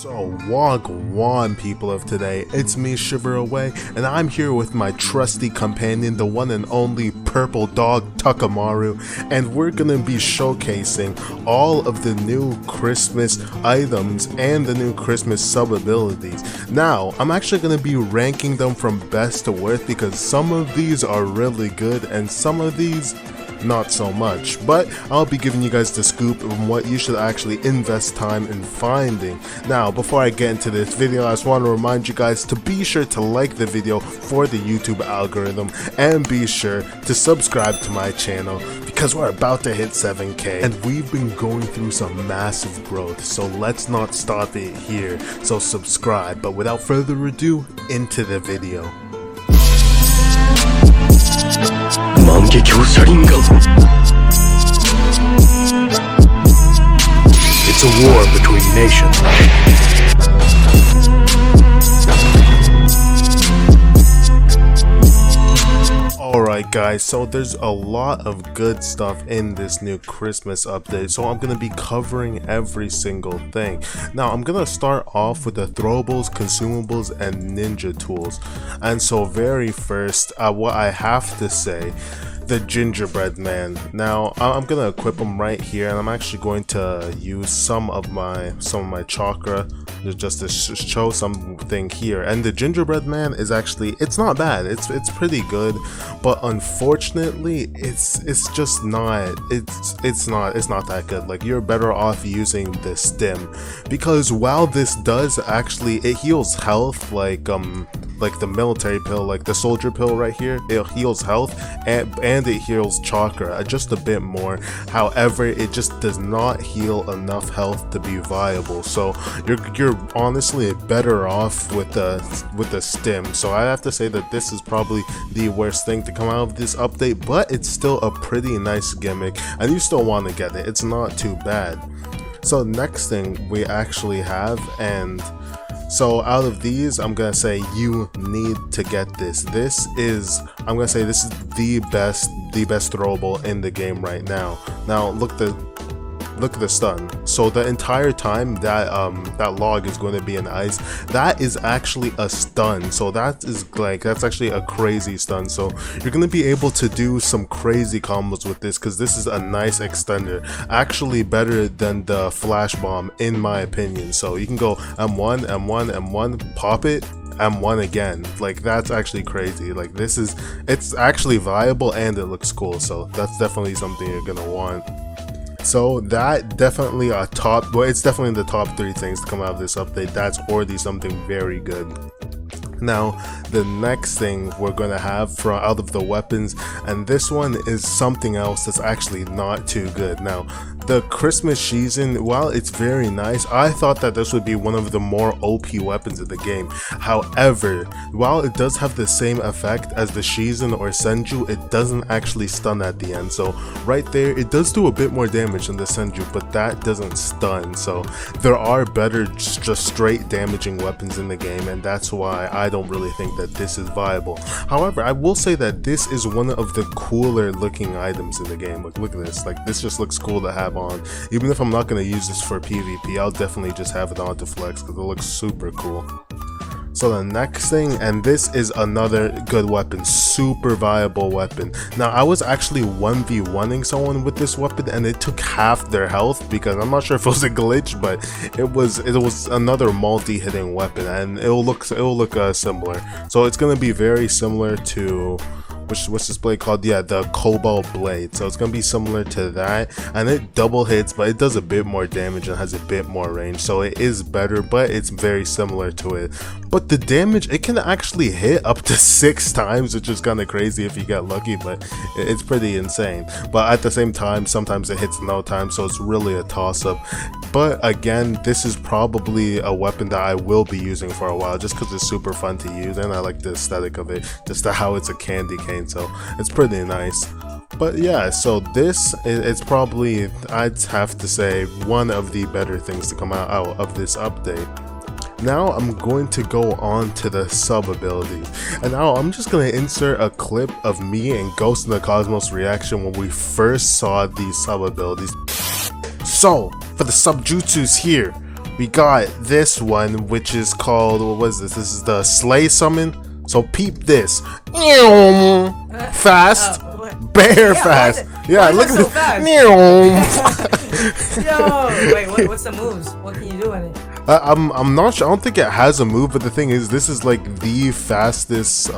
So wagwan people of today, it's me Shiver Away, and I'm here with my trusty companion, the one and only purple dog Takamaru, and we're gonna be showcasing all of the new Christmas items and the new Christmas sub abilities. Now, I'm actually gonna be ranking them from best to worst because some of these are really good and some of these not so much, but I'll be giving you guys the scoop on what you should actually invest time in finding. Now, before I get into this video, I just want to remind you guys to be sure to like the video for the YouTube algorithm and be sure to subscribe to my channel because we're about to hit 7K and we've been going through some massive growth, so let's not stop it here. So subscribe, but without further ado, into the video. It's a war between nations. Alright guys, so there's a lot of good stuff in this new Christmas update, so I'm going to be covering every single thing. Now I'm going to start off with the throwables, consumables, and ninja tools. And so very first, what I have to say, the gingerbread man. Now I'm gonna equip him right here, and I'm actually going to use some of my chakra just to show something here. And the gingerbread man is actually, it's not bad, it's pretty good, but unfortunately it's just not, it's not that good. Like, you're better off using the stim, because while this does actually, it heals health like the military pill, like the soldier pill right here, it heals health and it heals chakra just a bit more. However, it just does not heal enough health to be viable, so you're honestly better off with the stim. So I have to say that this is probably the worst thing to come out of this update, but it's still a pretty nice gimmick and you still want to get it. It's not too bad. So next thing we actually have, and so out of these, I'm gonna say you need to get this. I'm gonna say this is the best throwable in the game right now. Now look at the stun. So the entire time that log is going to be in ice, that is actually a stun. So that's actually a crazy stun. So you're going to be able to do some crazy combos with this because this is a nice extender, actually better than the flash bomb in my opinion. So you can go M1, M1, M1, pop it, M1 again. Like, that's actually crazy. Like, it's actually viable and it looks cool. So that's definitely something you're gonna want. So that definitely it's definitely in the top 3 things to come out of this update. That's already something very good. Now the next thing we're gonna have from out of the weapons, and this one is something else that's actually not too good. Now the Christmas season, while it's very nice, I thought that this would be one of the more OP weapons in the game. However, while it does have the same effect as the Shizen or Senju, it doesn't actually stun at the end. So right there, it does do a bit more damage than the Senju, but that doesn't stun. So there are better just straight damaging weapons in the game, and that's why I don't really think that this is viable. However, I will say that this is one of the cooler looking items in the game. Look at this. Like, this just looks cool to have on. Even if I'm not going to use this for PvP, I'll definitely just have it on to flex because it looks super cool. So the next thing, and this is another good weapon, super viable weapon. Now I was actually 1v1ing someone with this weapon and it took half their health because I'm not sure if it was a glitch, but it was another multi-hitting weapon, and it will look similar. So it's gonna be very similar to what's this blade called? Yeah, the Cobalt Blade. So it's gonna be similar to that, and it double hits, but it does a bit more damage and has a bit more range. So it is better, but it's very similar to it. But the damage, it can actually hit up to 6 times, which is kind of crazy if you get lucky, but it's pretty insane. But at the same time, sometimes it hits no time, so it's really a toss-up. But again, this is probably a weapon that I will be using for a while just because it's super fun to use and I like the aesthetic of it, just how it's a candy cane, so it's pretty nice. But yeah, so it's probably, I'd have to say, one of the better things to come out of this update. Now I'm going to go on to the sub abilities, and now I'm just going to insert a clip of me and Ghost in the Cosmos reaction when we first saw these sub abilities. So for the sub jutsus here, we got this one, which is called, what was this? This is the Sleigh Summon. So peep this. Fast. Bear fast. Yeah, look at this. Yo, wait, what's the moves? What can you do in it? I'm not sure. I don't think it has a move, but the thing is, this is like the fastest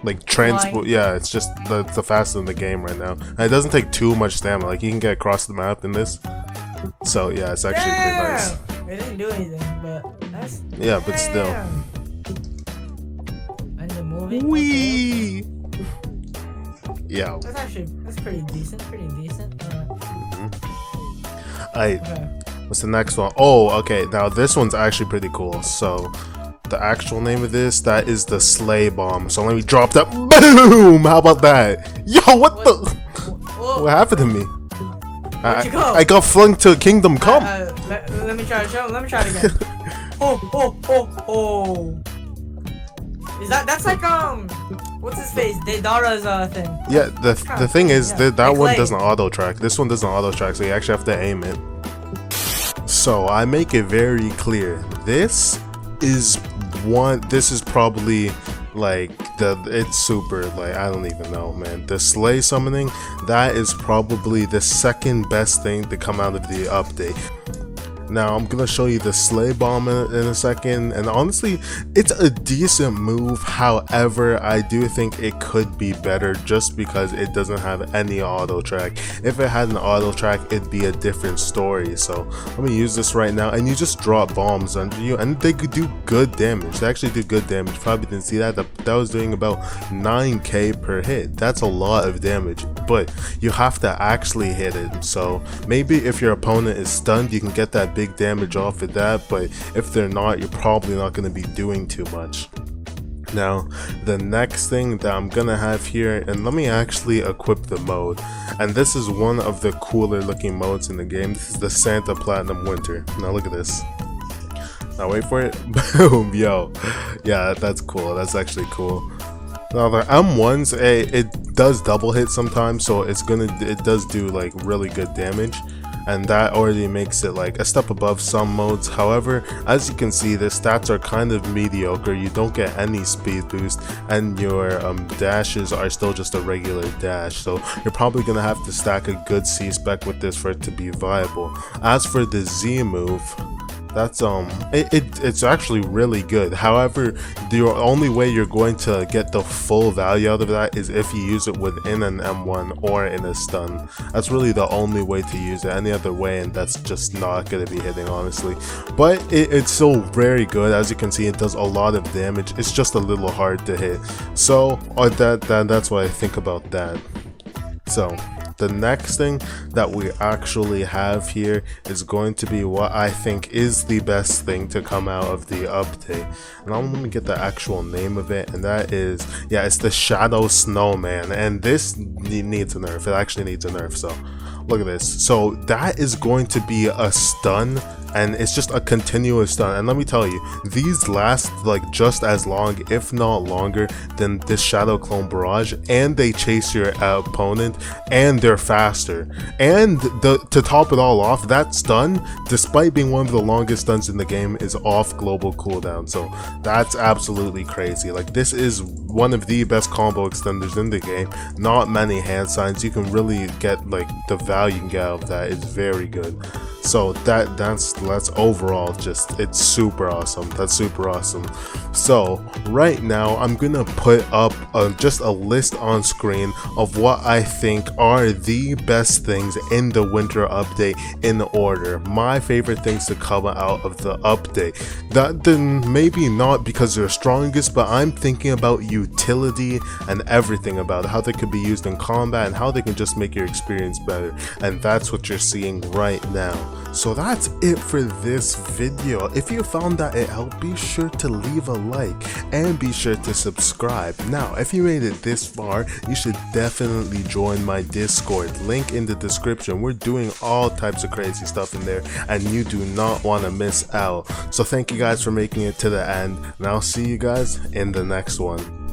like transport. Yeah, it's just the fastest in the game right now. And it doesn't take too much stamina. Like you can get across the map in this. So yeah, it's actually pretty nice. It didn't do anything, but that's but still. And the moving. Wee. Yeah. That's pretty decent. Okay. What's the next one? Oh, okay. Now this one's actually pretty cool. So the actual name of this, that is the Sleigh Bomber. So let me drop that. Boom! How about that? Yo, what the? What happened to me? I got flung to Kingdom Come. Let me try it again. Oh. Is that's like what's his face? Deidara's thing. Yeah, the thing is that one doesn't auto track. This one doesn't auto track, so you actually have to aim it. So I make it very clear. This is probably like it's super, like I don't even know, man. The Sleigh summoning, that is probably the second best thing to come out of the update. Now I'm gonna show you the Sleigh Bomber in a second, and honestly it's a decent move. However, I do think it could be better just because it doesn't have any auto track. If it had an auto track, it'd be a different story. So let me use this right now, and you just drop bombs under you and they could do good damage. They actually do good damage. Probably didn't see that. That was doing about 9k per hit. That's a lot of damage, but you have to actually hit it. So maybe if your opponent is stunned, you can get that big damage off of that, but if they're not, you're probably not going to be doing too much. Now the next thing that I'm gonna have here, and let me actually equip the mode, and this is one of the cooler looking modes in the game. This is the Santa Platinum Winter. Now look at this. Now wait for it. Boom. Yo, yeah, that's cool. That's actually cool. Now the M1s, it does double hit sometimes, so it does do like really good damage, and that already makes it like a step above some modes. However, as you can see, the stats are kind of mediocre. You don't get any speed boost, and your dashes are still just a regular dash, so you're probably gonna have to stack a good C spec with this for it to be viable. As for the Z move, that's it's actually really good. However, the only way you're going to get the full value out of that is if you use it within an M1 or in a stun. That's really the only way to use it. Any other way, and that's just not going to be hitting, honestly. But it's still very good. As you can see, it does a lot of damage. It's just a little hard to hit. So that's what I think about that. So the next thing that we actually have here is going to be what I think is the best thing to come out of the update. And I'm going to get the actual name of it, and that is, yeah, it's the Shadow Snowman. And this needs a nerf. It actually needs a nerf. So look at this. So that is going to be a stun, and it's just a continuous stun. And let me tell you, these last like just as long, if not longer, than this Shadow Clone Barrage, and they chase your opponent, and they're faster. And to top it all off, that stun, despite being one of the longest stuns in the game, is off global cooldown. So that's absolutely crazy. Like, this is one of the best combo extenders in the game. Not many hand signs. You can really get like the value you can get out of that is very good. So that's overall just, it's super awesome. That's super awesome. So right now I'm gonna put up just a list on screen of what I think are the best things in the winter update in order. My favorite things to come out of the update. That then maybe not because they're strongest, but I'm thinking about utility and everything about it, how they could be used in combat and how they can just make your experience better. And that's what you're seeing right now. So that's it for this video. If you found that it helped, be sure to leave a like and be sure to subscribe. Now, if you made it this far, you should definitely join my Discord. Link in the description. We're doing all types of crazy stuff in there, and you do not want to miss out. So thank you guys for making it to the end, and I'll see you guys in the next one.